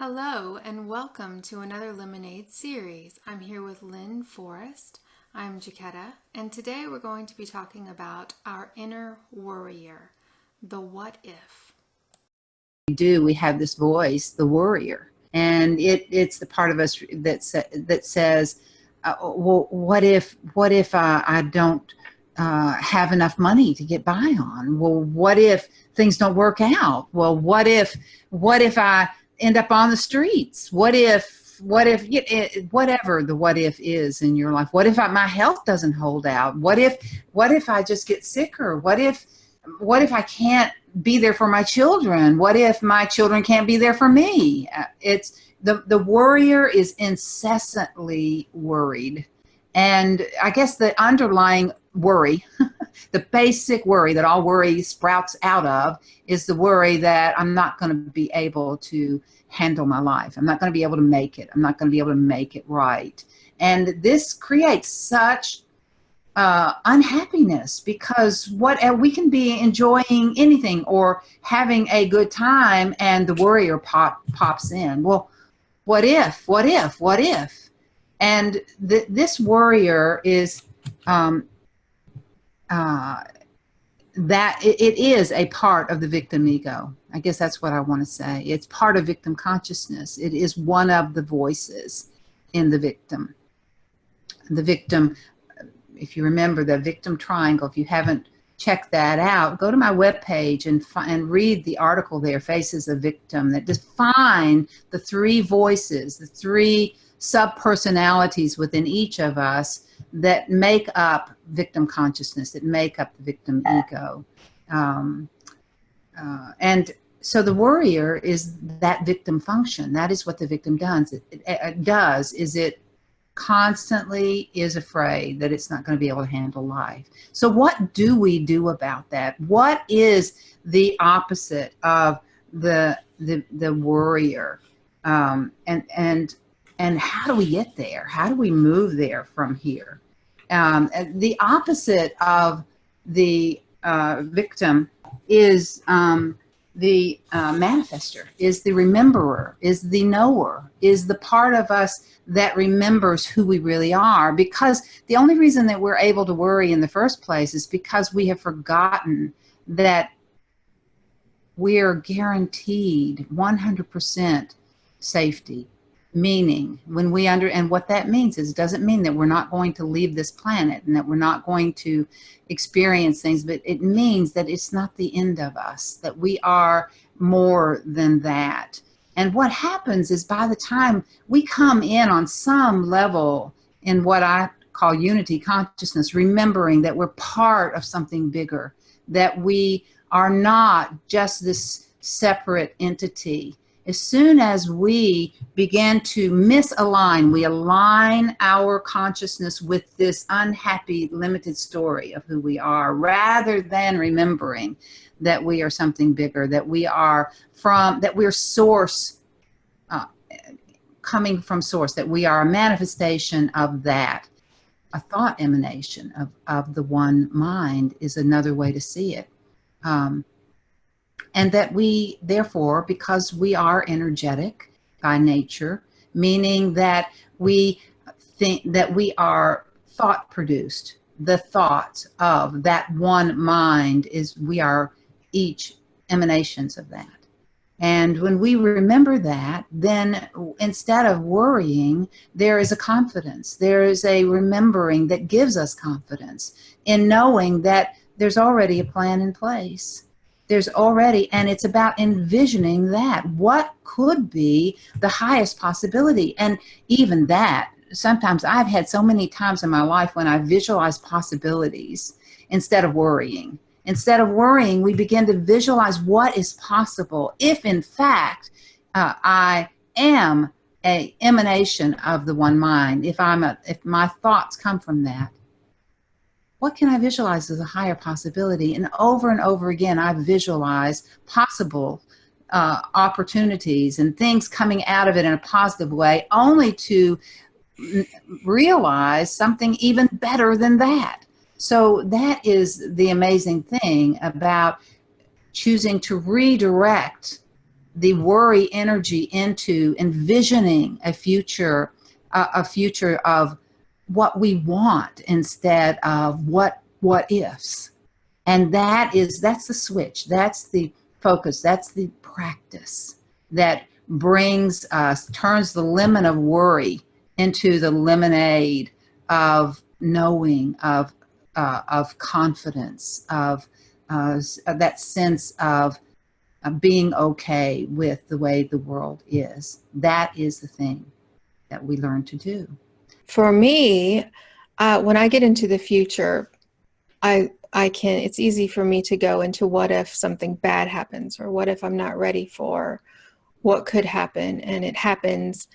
Hello and welcome to another Lemonade series. I'm here with Lynne Forrest. I'm Jaquetta, and today we're going to be talking about our inner warrior, the what if. We have this voice, the worrier, and it's the part of us that says, well, what if I don't have enough money to get by on? Well, what if things don't work out? Well, what if I end up on the streets? Whatever the what if is in your life? What if my health doesn't hold out? What if I just get sicker? What if I can't be there for my children? What if my children can't be there for me? It's the worrier is incessantly worried. And I guess the underlying worry, the basic worry that all worry sprouts out of, is the worry that I'm not going to be able to handle my life. I'm not going to be able to make it. I'm not going to be able to make it right. And this creates such unhappiness, because what we can be enjoying anything or having a good time, and the worrier pops in. Well, what if, and this worrier is that it is a part of the victim ego. I guess that's what I want to say. It's part of victim consciousness. It is one of the voices in the victim. The victim, if you remember the victim triangle, if you haven't checked that out, go to my webpage and read the article there, Faces of Victim, that define the three voices, the three sub-personalities within each of us that make up victim consciousness, that make up the victim ego. And so the worrier is that victim function. That is what the victim does. It constantly is afraid that it's not going to be able to handle life. So what do we do about that? What is the opposite of the worrier? And how do we get there? How do we move there from here? The opposite of the victim is the manifester, is the rememberer, is the knower, is the part of us that remembers who we really are. Because the only reason that we're able to worry in the first place is because we have forgotten that we're guaranteed 100% safety. Meaning, when we and what that means is, it doesn't mean that we're not going to leave this planet and that we're not going to experience things, but it means that it's not the end of us, that we are more than that. And what happens is, by the time we come in on some level in what I call unity consciousness, remembering that we're part of something bigger, that we are not just this separate entity. As soon as we begin to misalign, we align our consciousness with this unhappy, limited story of who we are, rather than remembering that we are something bigger, that we are source, coming from source, that we are a manifestation of that. A thought emanation of the one mind is another way to see it. And that we, therefore, because we are energetic by nature, meaning that we think that we are thought produced, the thoughts of that one mind we are each emanations of that. And when we remember that, then instead of worrying, there is a confidence. There is a remembering that gives us confidence in knowing that there's already a plan in place. There's already, and it's about envisioning that. What could be the highest possibility? And even that, sometimes I've had so many times in my life when I visualize possibilities instead of worrying. Instead of worrying, we begin to visualize what is possible if, in fact, I am an emanation of the one mind. If my thoughts come from that, what can I visualize as a higher possibility? And over again, I visualize possible opportunities and things coming out of it in a positive way, only to realize something even better than that. So that is the amazing thing about choosing to redirect the worry energy into envisioning a future of what we want instead of what ifs. And that's the switch, that's the focus, that's the practice that brings us, turns the lemon of worry into the lemonade of knowing, of confidence, of that sense of being okay with the way the world is. That is the thing that we learn to do. For me, when I get into the future, I can, it's easy for me to go into what if something bad happens, or what if I'm not ready for what could happen, and it happens.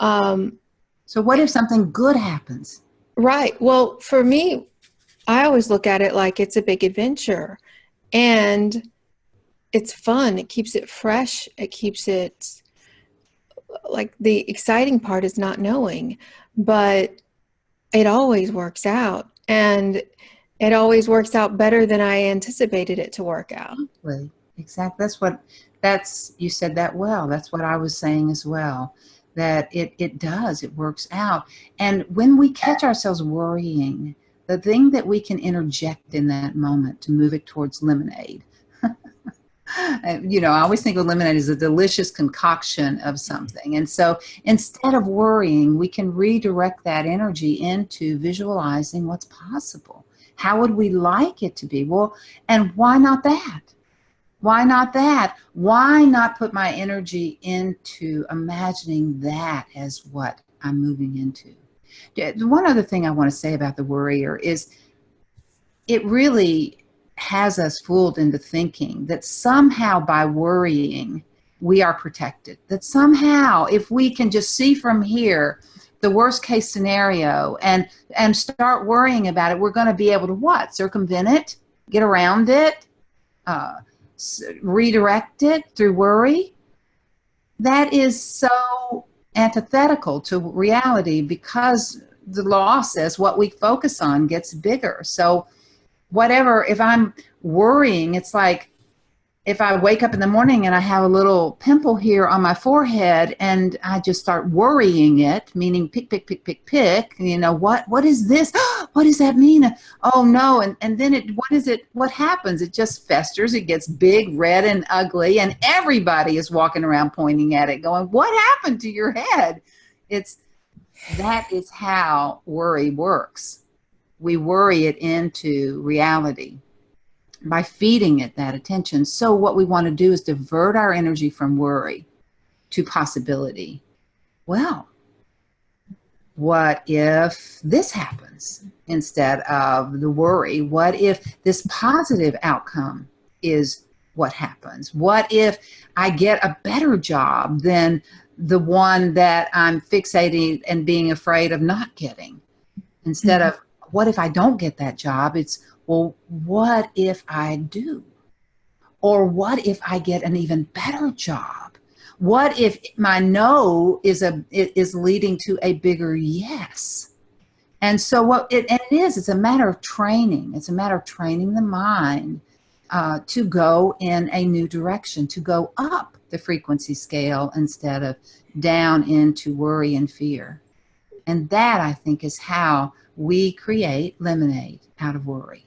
So what if something good happens? Right. Well, for me, I always look at it like it's a big adventure, and it's fun. It keeps it fresh. It keeps it, like, the exciting part is not knowing, but it always works out, and it always works out better than I anticipated it to work out. Exactly. You said that well. That's what I was saying as well, that it works out. And when we catch ourselves worrying, the thing that we can interject in that moment to move it towards lemonade. I always think of lemonade as a delicious concoction of something. And so instead of worrying, we can redirect that energy into visualizing what's possible. How would we like it to be? Well, and why not that? Why not that? Why not put my energy into imagining that as what I'm moving into? One other thing I want to say about the worrier is it really has us fooled into thinking that somehow by worrying, we are protected. That somehow, if we can just see from here the worst case scenario and start worrying about it, we're going to be able to what? Circumvent it, get around it, redirect it through worry. That is so antithetical to reality, because the law says what we focus on gets bigger. So whatever, if I'm worrying, it's like if I wake up in the morning and I have a little pimple here on my forehead and I just start worrying it, meaning pick, what is this? What does that mean? Oh no. And then what happens? It just festers. It gets big, red, and ugly. And everybody is walking around pointing at it going, what happened to your head? That is how worry works. We worry it into reality by feeding it that attention. So what we want to do is divert our energy from worry to possibility. Well, what if this happens instead of the worry? What if this positive outcome is what happens? What if I get a better job than the one that I'm fixating and being afraid of not getting? Instead of, what if I don't get that job? It's, well, what if I do? Or what if I get an even better job? What if my no is leading to a bigger yes? And so it's a matter of training. It's a matter of training the mind to go in a new direction, to go up the frequency scale instead of down into worry and fear. And that, I think, is how we create lemonade out of worry.